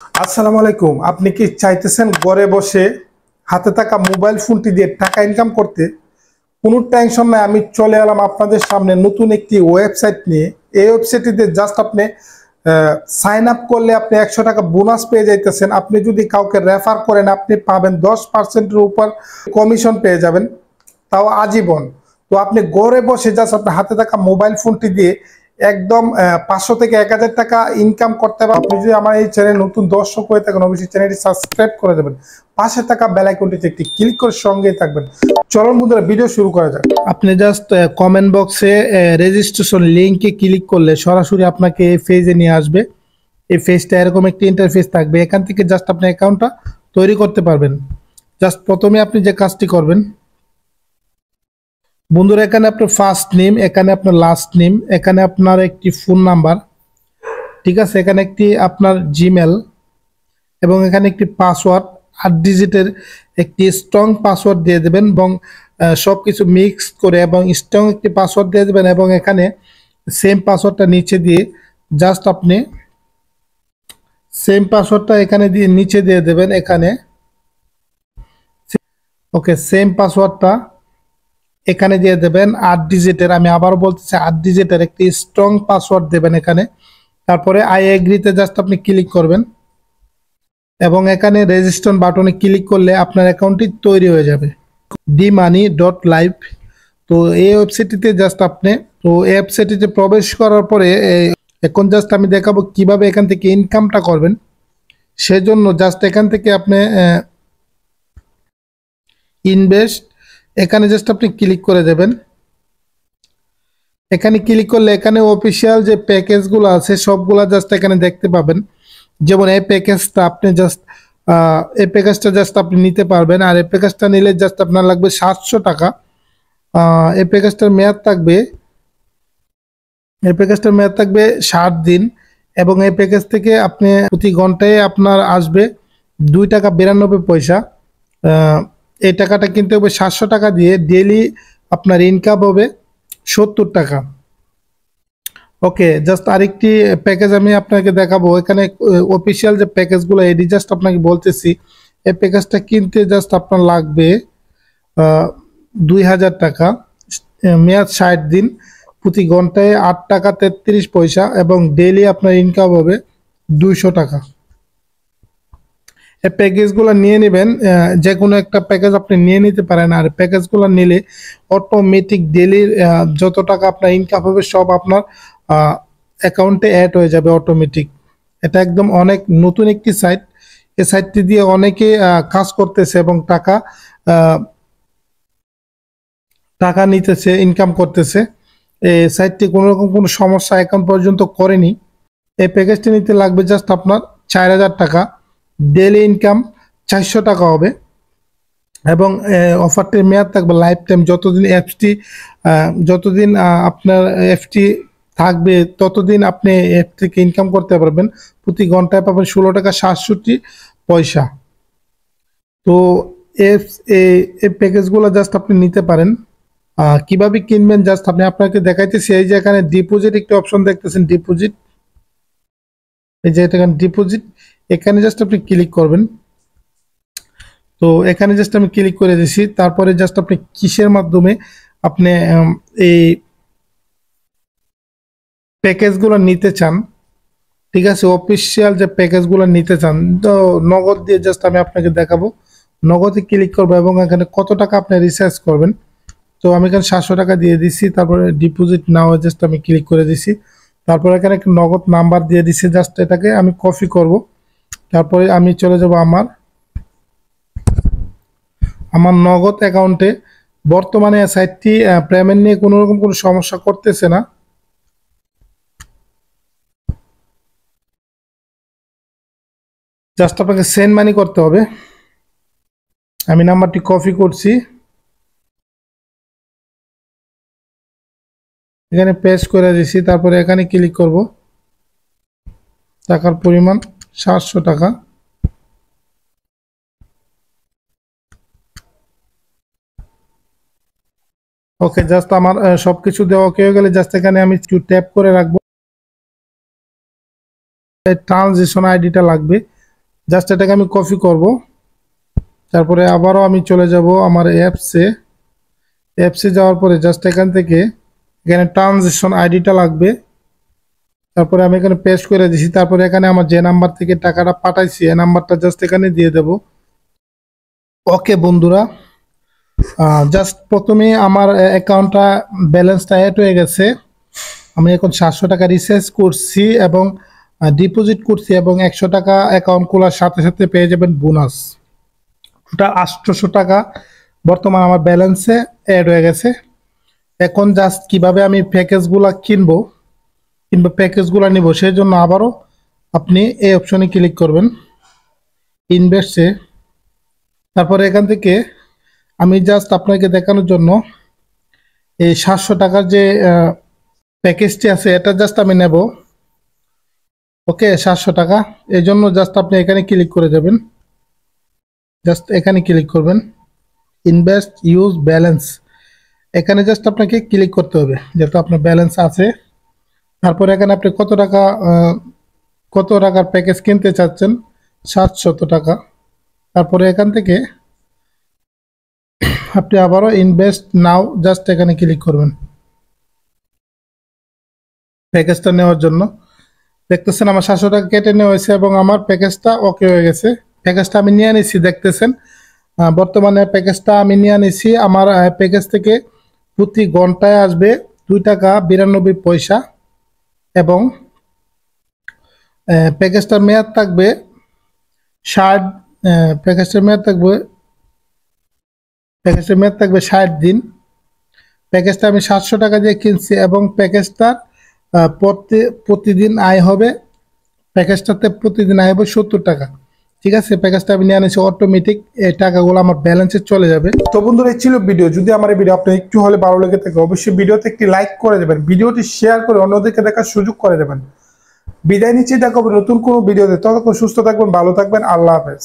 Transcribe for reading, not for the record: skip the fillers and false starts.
আসসালামু আলাইকুম। আপনি কি চাইতেছেন ঘরে বসে হাতে থাকা মোবাইল ফোনটি দিয়ে টাকা ইনকাম করতে? কোনো টেনশন নাই, আমি চলে এলাম আপনাদের সামনে নতুন একটি ওয়েবসাইট নিয়ে। এই ওয়েবসাইটটিতে জাস্ট আপনি সাইন আপ করলে আপনি 100 টাকা বোনাস পেয়ে যাইতেছেন। আপনি যদি কাউকে রেফার করেন আপনি পাবেন 10%-এর উপর কমিশন পেয়ে যাবেন, তাও আজীবন। তো আপনি ঘরে বসে জাস্ট আপনার হাতে থাকা মোবাইল ফোনটি দিয়ে একদম 500 থেকে 1000 টাকা ইনকাম করতে পারবেন। আপনি যদি আমার এই চ্যানেল নতুন দর্শক হয়ে থাকেন অবশ্যই চ্যানেলটি সাবস্ক্রাইব করে দেবেন, পাশে থাকা বেল আইকনটিতে একটি ক্লিক করে সঙ্গেই থাকবেন। চলুন বন্ধুরা, ভিডিও শুরু করা যাক। আপনি জাস্ট কমেন্ট বক্সে রেজিস্ট্রেশন লিংকে ক্লিক করলে সরাসরি আপনাকে এই পেজে নিয়ে আসবে। এই পেজটা এরকম একটি ইন্টারফেস থাকবে, এখান থেকে জাস্ট আপনি অ্যাকাউন্টটা তৈরি করতে পারবেন। জাস্ট প্রথমে আপনি যে কাজটি করবেন বন্ধুরা, এখানে আপনার ফার্স্ট নেম, এখানে আপনার লাস্ট নেম, এখানে আপনার একটি ফোন নাম্বার, ঠিক আছে, এখানে একটি আপনার জিমেল এবং এখানে একটি পাসওয়ার্ড 8 ডিজিটের একটি স্ট্রং পাসওয়ার্ড দিয়ে দেবেন এবং সব কিছু মিক্স করে এবং স্ট্রং একটি পাসওয়ার্ড দিয়ে দেবেন এবং এখানে সেম পাসওয়ার্ডটা নিচে দিয়ে জাস্ট আপনি সেম পাসওয়ার্ডটা এখানে দিয়ে নিচে দিয়ে দেবেন। এখানে ওকে, সেম পাসওয়ার্ডটা এখানে দিয়ে দেবেন 8 ডিজিটের, আমি আবার বলতেছি 8 ডিজিটের একটি স্ট্রং পাসওয়ার্ড দেবেন এখানে। তারপরে আই এগ্রিতে জাস্ট আপনি ক্লিক করবেন এবং এখানে রেজিস্ট্রেশন বাটনে ক্লিক করলে আপনার অ্যাকাউন্টটি তৈরি হয়ে যাবে dmoney.live। তো এই ওয়েবসাইটটিতে জাস্ট আপনি, তো এই ওয়েবসাইটটিতে প্রবেশ করার পরে এখন জাস্ট আমি দেখাবো কিভাবে এখান থেকে ইনকামটা করবেন। সেজন্য জাস্ট এখান থেকে আপনি ইনভেস্ট, এখানে জাস্ট আপনি ক্লিক করে দেবেন। এখানে ক্লিক করলে এখানে অফিসিয়াল যে প্যাকেজগুলো আছে সবগুলা জাস্ট এখানে দেখতে পাবেন। যেমন এই প্যাকেজটা আপনি জাস্ট এই প্যাকেজটা জাস্ট আপনি নিতে পারবেন, আর এই প্যাকেজটা নিলে জাস্ট আপনার লাগবে 700 টাকা। এই প্যাকেজটার মেয়াদ থাকবে, এই প্যাকেজটার মেয়াদ থাকবে 60 দিন এবং এই প্যাকেজ থেকে আপনি প্রতি ঘন্টায় আপনার আসবে 2 টাকা 92 পয়সা। এই টাকাটা কিনতে হবে 700 টাকা দিয়ে। ডেইলি আপনার ইনকাম হবে 70 টাকা। ওকে, জাস্ট আরেকটি প্যাকেজ আমি আপনাকে দেখাবো। এখানে অফিসিয়াল যে প্যাকেজগুলো এটি জাস্ট আপনাকে বলতেছি। এই প্যাকেজটা কিনতে জাস্ট আপনার লাগবে 2000 টাকা, মেয়াদ 60 দিন, প্রতি ঘন্টায় 8 টাকা 33 পয়সা এবং ডেইলি আপনার ইনকাম হবে 200 টাকা। এই প্যাকেজগুলো নিয়ে নেবেন, যে কোনো একটা প্যাকেজ আপনি নিয়ে নিতে পারেন। আর প্যাকেজগুলো নিলে অটোমেটিক ডেইলি যত টাকা আপনার ইনকাম হবে সব আপনার অ্যাকাউন্টে অ্যাড হয়ে যাবে অটোমেটিক। এটা একদম অনেক নতুন একটি সাইট। এই সাইটটি দিয়ে অনেকে কাজ করতেছে এবং টাকা নিতেছে, ইনকাম করতেছে। এই সাইটটি কোনো রকম কোনো সমস্যা এখন পর্যন্ত করেনি। এই প্যাকেজটি নিতে লাগবে জাস্ট আপনার 4000 টাকা, ডেইলি ইনকাম 400 টাকা হবে এবং অফারটির মেয়াদ থাকবে লাইফ টাইম। যতদিন আপনার অ্যাপটি থাকবে ততদিন আপনি অ্যাপ থেকে ইনকাম করতে পারবেন। প্রতি ঘন্টায় পাবেন 16 টাকা 67 পয়সা। তো এই প্যাকেজগুলো জাস্ট আপনি নিতে পারেন। কিভাবে কিনবেন জাস্ট আমি আপনাকে দেখাইতেছি। এই যে এখানে ডিপোজিট একটি অপশন দেখতেছেন, ডিপোজিট, এই যে এখানে ডিপোজিট, এখানে জাস্ট আপনি ক্লিক করবেন। তো এখানে জাস্ট আমি ক্লিক করে দিছি। তারপরে জাস্ট আপনি কিসের মাধ্যমে আপনি এই প্যাকেজগুলো নিতে চান, ঠিক আছে, অফিসিয়াল যে প্যাকেজগুলো নিতে চান, তো নগদ দিয়ে জাস্ট আমি আপনাকে দেখাবো। নগদে ক্লিক করবো এবং এখানে কত টাকা আপনি রিচার্জ করবেন। তো আমি এখানে 700 টাকা দিয়ে দিচ্ছি। তারপরে ডিপোজিট নাও জাস্ট আমি ক্লিক করে দিছি। তারপরে এখানে একটা নগদ নাম্বার দিয়ে দিছি, জাস্ট এটাকে আমি কপি করব। তারপরে আমি চলে যাব আমার নগদ অ্যাকাউন্টে। বর্তমানে সাইটটি পেমেন্ট নিয়ে কোনো রকম কোনো সমস্যা করতেছে না। জাস্ট আপনাকে সেন্ড মানি করতে হবে। আমি নাম্বারটি কপি করছি, এখানে পেস্ট করে দিছি। তারপরে এখানে ক্লিক করব, টাকার পরিমাণ 700 টাকা। ওকে, জাস্ট আমার সবকিছু দেওয়া ওকে হয়ে গেলে জাস্ট এখানে আমি ট্যাপ করে রাখবো। ট্রানজিশন আইডিটা লাগবে, জাস্ট এটাকে আমি কপি করব, তারপরে আবারও আমি চলে যাব আমার অ্যাপসে যাওয়ার পরে জাস্ট এখান থেকে এখানে ট্রানজ্যাকশন আইডিটা লাগবে, তারপরে আমি এখানে পেস্ট করে দিছি। তারপরে এখানে আমার যে নাম্বার থেকে টাকাটা পাঠাইছি এই নাম্বারটা জাস্ট এখানে দিয়ে দেব। ওকে বন্ধুরা, জাস্ট প্রথমে আমার অ্যাকাউন্টটা ব্যালেন্সটা অ্যাড হয়ে গেছে। আমি এখন 700 টাকা রিচার্জ করছি এবং ডিপোজিট করছি এবং 100 টাকা অ্যাকাউন্ট খোলার সাথে সাথে পেয়ে যাবেন বোনাস। টোটাল 800 টাকা বর্তমান আমার ব্যালেন্সে অ্যাড হয়ে গেছে। এখন জাস্ট কিভাবে আমি প্যাকেজগুলো কিনবো নিব সেই জন্য আবারও আপনি এই অপশনে ক্লিক করবেন ইনভেস্টে। তারপরে এখান থেকে আমি জাস্ট আপনাকে দেখানোর জন্য এই 700 টাকার যে প্যাকেজটি আছে এটা জাস্ট আমি নেব। ওকে, 700 টাকা, এই জন্য জাস্ট আপনি এখানে ক্লিক করে যাবেন, জাস্ট এখানে ক্লিক করবেন ইনভেস্ট ইউজ ব্যালেন্স, এখানে জাস্ট আপনাকে ক্লিক করতে হবে যেহেতু আপনার ব্যালেন্স আছে। তারপরে এখানে আপনি কত টাকার প্যাকেজ কিনতে চাচ্ছেন, 700 টাকা। তারপরে এখান থেকে আপনি আবারও ইনভেস্ট নাও জাস্ট এখানে ক্লিক করবেন প্যাকেজটা নেওয়ার জন্য। দেখতেছেন আমার 700 টাকা কেটে নেওয়া হয়েছে এবং আমার প্যাকেজটা ওকে হয়ে গেছে। প্যাকেজটা আমি নিয়ে নিছি, দেখতেছেন বর্তমানে প্যাকেজটা আমি নিয়ে নিছি। আমার প্যাকেজ থেকে প্রতি ঘন্টায় আসবে 2 টাকা 92 পয়সা এবং প্যাকেজটার মেয়াদ থাকবে 60 প্যাকেজটার মেয়াদ থাকবে 60 দিন। প্যাকেজটা আমি 700 টাকা দিয়ে কিনছি এবং প্যাকেজটা প্রতিদিন আয় হবে, প্যাকেজটাতে প্রতিদিন আয় হবে 70 টাকা। ঠিক আছে, প্যাকেজটা আমি নিয়ে আনিছি, অটোমেটিক এই টাকাগুলো আমার ব্যালেন্সে চলে যাবে। তো বন্ধুরা, এই ছিল ভিডিও। যদি আমার এই ভিডিও আপনার একটু হলে ভালো লেগে থাকে অবশ্যই ভিডিওতে একটি লাইক করে দেবেন, ভিডিওটি শেয়ার করে অন্যদেরকে দেখার সুযোগ করে দেবেন। বিদায় নিচ্ছি, দেখা হবে নতুন কোনো ভিডিওতে। ততক্ষণ সুস্থ থাকবেন, ভালো থাকবেন, আল্লাহ হাফেজ।